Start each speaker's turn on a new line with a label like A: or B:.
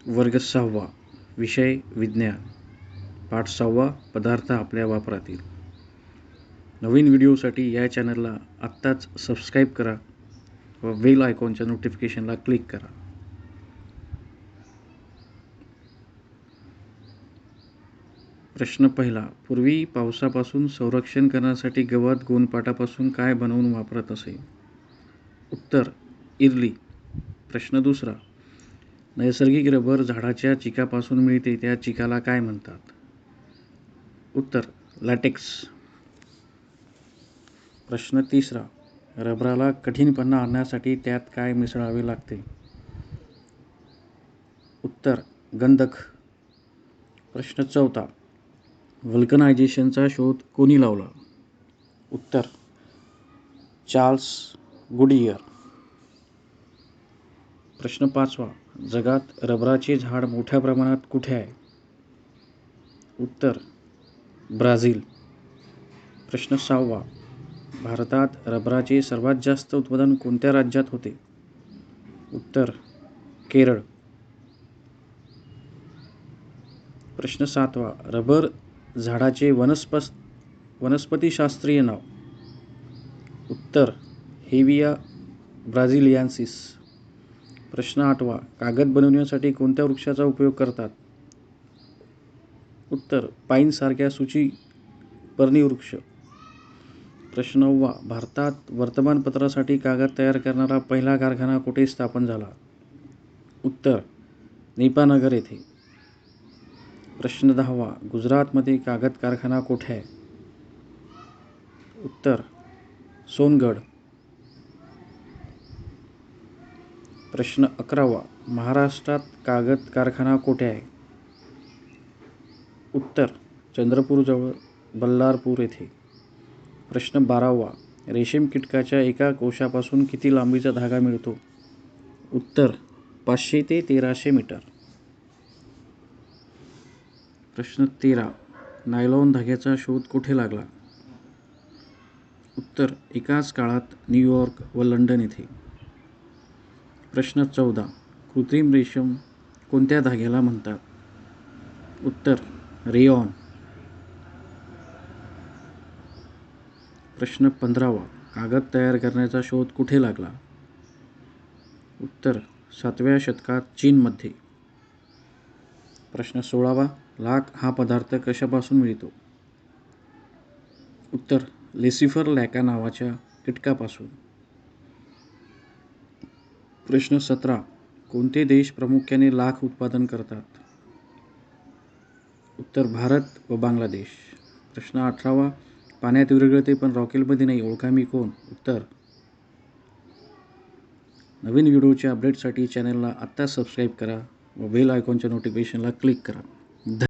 A: वर्ग 6वा विषय विज्ञान पाठ 6वा पदार्थ आपल्या वापरातील. नवीन व्हिडिओसाठी या चॅनलला आत्ताच सबस्क्राईब करा व बेल आयकॉनच्या नोटिफिकेशनला क्लिक करा. प्रश्न पहिला. पूर्वी पावसापासून संरक्षण करण्यासाठी गवत गोणपाटापासून काय बनवून वापरत असे? उत्तर इरली. प्रश्न दुसरा. नैसर्गिक रबर झाडाच्या चिकापासून मिळते, त्या चिकाला काय म्हणतात? उत्तर लॅटेक्स. प्रश्न तिसरा. रबराला कठीणपणा आणण्यासाठी त्यात काय मिसळावे लागते? उत्तर गंधक. प्रश्न चौथा. व्हल्कनायझेशनचा शोध कोणी लावला? उत्तर चार्ल्स गुडियर. प्रश्न पाचवा. जगात रबराचे झाड मोठ्या प्रमाणात कुठे आहे? उत्तर ब्राझील. प्रश्न सहावा. भारतात रबराचे सर्वात जास्त उत्पादन कोणत्या राज्यात होते? उत्तर केरळ. प्रश्न सातवा. रबर झाडाचे वनस्पतिशास्त्रीय नाव? उत्तर हेविया ब्राझिलियन्सिस. प्रश्न आठवा. कागद बनवण्यासाठी कोणत्या वृक्षाचा उपयोग करतात? उत्तर पाईन सारख्या सूचिपर्णी वृक्ष. प्रश्न नववा. भारतात वर्तमानपत्रासाठी कागद तयार करणारा पहिला कारखाना कुठे स्थापन झाला? उत्तर नेपानगर येथे. प्रश्न दहावा. गुजरातमध्ये कागद कारखाना कुठे आहे? उत्तर सोनगड. प्रश्न 11वा. महाराष्ट्रात कागद कारखाना कुठे आहे? उत्तर चंद्रपूरजवळ बल्लारपूर येथे. प्रश्न 12वा. रेशीम कीटकाच्या एका कोशापासून किती लांबीचा धागा मिळतो? उत्तर 500 ते 1300 मीटर. प्रश्न 13. नायलॉन धाग्याचा शोध कुठे लागला? उत्तर एकाच काळात न्यूयॉर्क व लंडन येथे. प्रश्न 14. कृत्रिम रेशीम कोणत्या धाग्याला म्हणतात? उत्तर रेयॉन. प्रश्न 15वा. कागद तयार करण्याचा शोध कुठे लागला? उत्तर 7व्या शतकात चीनमध्ये. प्रश्न 16वा. लाख हा पदार्थ कशापासून मिळतो? उत्तर लेसिफर लॅका नावाच्या कीटकापासून. प्रश्न 17. कोणते देश प्रामुख्याने लाख उत्पादन करतात? उत्तर भारत व बांगलादेश. प्रश्न 18वा. पाण्यात विरघळते पण रॉकेलमध्ये नाही, ओळखा मी कोण? उत्तर. नवीन व्हिडिओच्या अपडेटसाठी चॅनलला आत्ताच सबस्क्राईब करा व बेल आयकॉनच्या नोटिफिकेशनला क्लिक करा.